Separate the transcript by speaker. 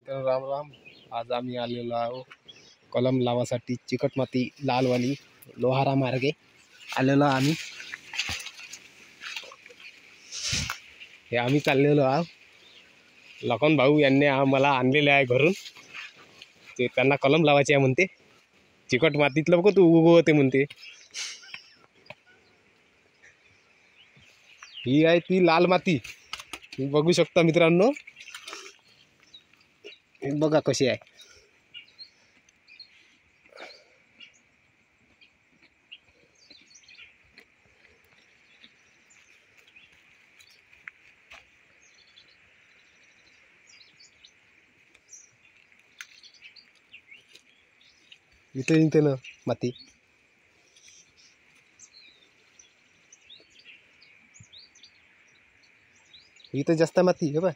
Speaker 1: तर राम राम. आज आम्ही आलेलो आहो कलम लावासाठी चिकट माती लालवाली लोहारा मार्गे आलेलो आम्ही. हे आम्ही चाललेलो आहोत. लखन भाऊ यांनी आम्हाला आणलेले आहे घरून. ते त्यांना कलम लावायचे आहे म्हणते. चिकट मातीतलं बघ तू उगवते म्हणते. ही आहे ती लाल माती. तुम्ही बघू शकता मित्रांनो. बघा कशी आहे. इथे ना माती. इथं जास्त माती हे बघ.